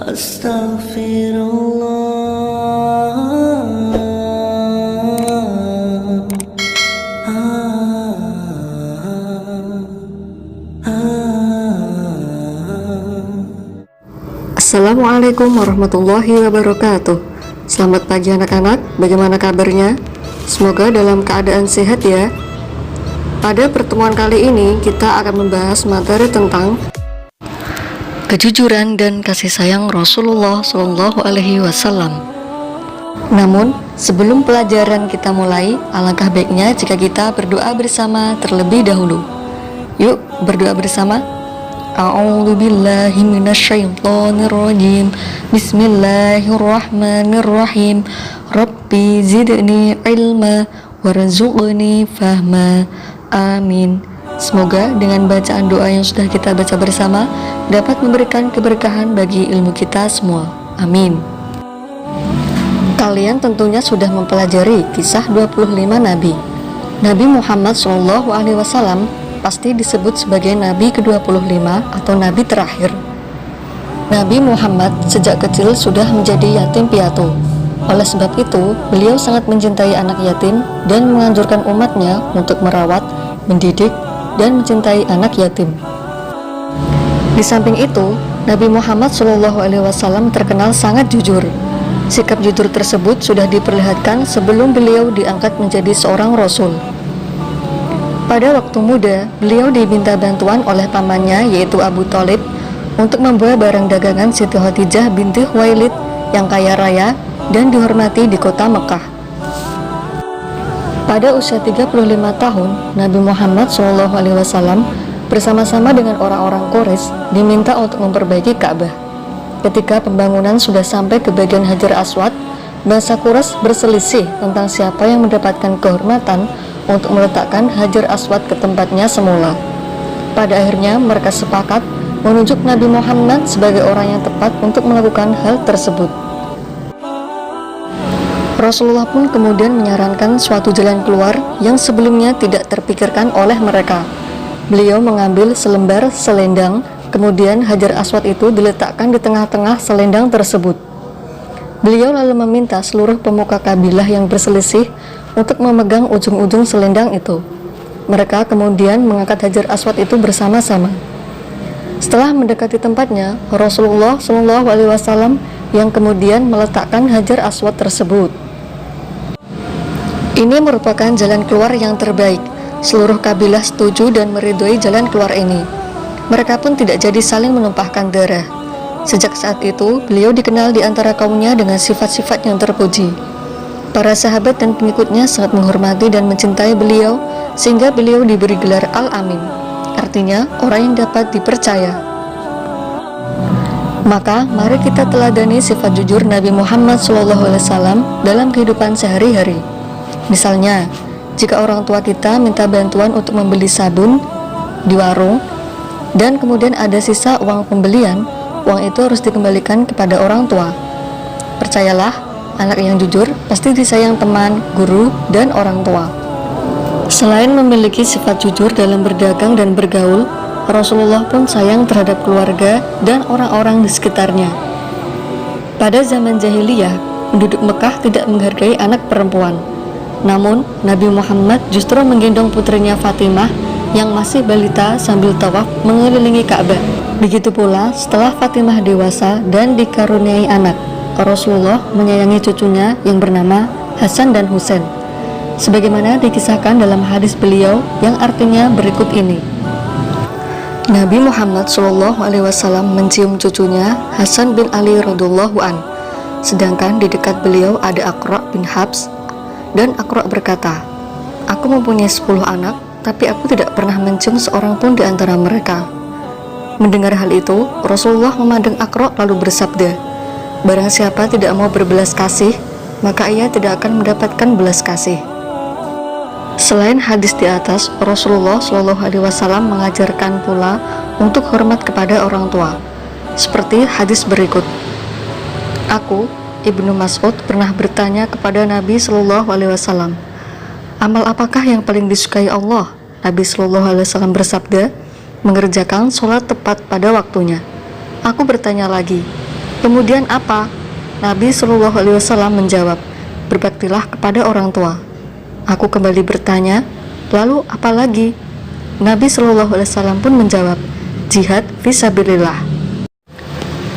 Astaghfirullah. Assalamualaikum warahmatullahi wabarakatuh. Selamat pagi anak-anak, bagaimana kabarnya? Semoga dalam keadaan sehat ya. Pada pertemuan kali ini kita akan membahas materi tentang kejujuran dan kasih sayang Rasulullah Shallallahu Alaihi Wasallam. Namun, sebelum pelajaran kita mulai, alangkah baiknya jika kita berdoa bersama terlebih dahulu. Yuk berdoa bersama. A'udzu billahi minasyaitonir rajim. Bismillahirrahmanirrahim. Rabbi zidni ilma warzuqni fahma. Amin. Semoga dengan bacaan doa yang sudah kita baca bersama dapat memberikan keberkahan bagi ilmu kita semua. Amin. Kalian tentunya sudah mempelajari kisah 25 nabi. Nabi Muhammad SAW pasti disebut sebagai nabi ke-25 atau nabi terakhir. Nabi Muhammad sejak kecil sudah menjadi yatim piatu. Oleh sebab itu, beliau sangat mencintai anak yatim dan menganjurkan umatnya untuk merawat, mendidik, dan mencintai anak yatim. Di samping itu, Nabi Muhammad SAW terkenal sangat jujur. Sikap jujur tersebut sudah diperlihatkan sebelum beliau diangkat menjadi seorang rasul. Pada waktu muda, beliau diminta bantuan oleh pamannya yaitu Abu Thalib untuk membawa barang dagangan Siti Khadijah binti Khuwailid yang kaya raya dan dihormati di kota Mekah. Pada usia 35 tahun, Nabi Muhammad SAW bersama-sama dengan orang-orang Quraisy diminta untuk memperbaiki Ka'bah. Ketika pembangunan sudah sampai ke bagian Hajar Aswad, bangsa Quraisy berselisih tentang siapa yang mendapatkan kehormatan untuk meletakkan Hajar Aswad ke tempatnya semula. Pada akhirnya mereka sepakat menunjuk Nabi Muhammad sebagai orang yang tepat untuk melakukan hal tersebut. Rasulullah pun kemudian menyarankan suatu jalan keluar yang sebelumnya tidak terpikirkan oleh mereka. Beliau mengambil selembar selendang, kemudian Hajar Aswad itu diletakkan di tengah-tengah selendang tersebut. Beliau lalu meminta seluruh pemuka kabilah yang berselisih untuk memegang ujung-ujung selendang itu. Mereka kemudian mengangkat Hajar Aswad itu bersama-sama. Setelah mendekati tempatnya, Rasulullah SAW yang kemudian meletakkan Hajar Aswad tersebut. Ini merupakan jalan keluar yang terbaik. Seluruh kabilah setuju dan meridhoi jalan keluar ini. Mereka pun tidak jadi saling menumpahkan darah. Sejak saat itu, beliau dikenal di antara kaumnya dengan sifat-sifat yang terpuji. Para sahabat dan pengikutnya sangat menghormati dan mencintai beliau, sehingga beliau diberi gelar Al-Amin, artinya orang yang dapat dipercaya. Maka, mari kita teladani sifat jujur Nabi Muhammad SAW dalam kehidupan sehari-hari. Misalnya, jika orang tua kita minta bantuan untuk membeli sabun di warung, dan kemudian ada sisa uang pembelian, uang itu harus dikembalikan kepada orang tua. Percayalah, anak yang jujur pasti disayang teman, guru, dan orang tua. Selain memiliki sifat jujur dalam berdagang dan bergaul, Rasulullah pun sayang terhadap keluarga dan orang-orang di sekitarnya. Pada zaman jahiliyah, penduduk Mekah tidak menghargai anak perempuan. Namun, Nabi Muhammad justru menggendong putrinya Fatimah yang masih balita sambil tawaf mengelilingi Ka'bah. Begitu pula setelah Fatimah dewasa dan dikaruniai anak, Rasulullah menyayangi cucunya yang bernama Hasan dan Husain, sebagaimana dikisahkan dalam hadis beliau yang artinya berikut ini. Nabi Muhammad SAW mencium cucunya Hasan bin Ali radhiyallahu an, sedangkan di dekat beliau ada Aqra bin Habs, dan Aqra berkata, "Aku mempunyai 10 anak, tapi aku tidak pernah mencium seorang pun di antara mereka." Mendengar hal itu, Rasulullah memandang Aqra lalu bersabda, "Barang siapa tidak mau berbelas kasih, maka ia tidak akan mendapatkan belas kasih." Selain hadis di atas, Rasulullah SAW mengajarkan pula untuk hormat kepada orang tua, seperti hadis berikut. Aku, Ibnu Mas'ud, pernah bertanya kepada Nabi SAW, "Amal apakah yang paling disukai Allah?" Nabi SAW bersabda, "Mengerjakan sholat tepat pada waktunya." Aku bertanya lagi, Kemudian apa? Nabi Shallallahu Alaihi Wasallam menjawab, berbaktilah kepada orang tua. Aku kembali bertanya, lalu apa lagi? Nabi Shallallahu Alaihi Wasallam pun menjawab, jihad fisabilillah.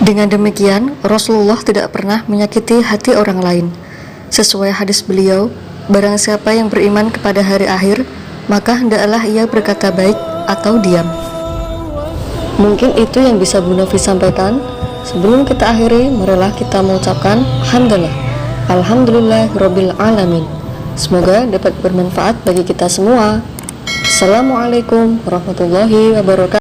Dengan demikian, Rasulullah tidak pernah menyakiti hati orang lain. Sesuai hadis beliau, barang siapa yang beriman kepada hari akhir, maka hendaklah ia berkata baik atau diam. Mungkin itu yang bisa Bu Novi sampaikan. Sebelum kita akhiri, marilah kita mengucapkan Alhamdulillahirabbil alamin. Semoga dapat bermanfaat bagi kita semua. Assalamualaikum warahmatullahi wabarakatuh.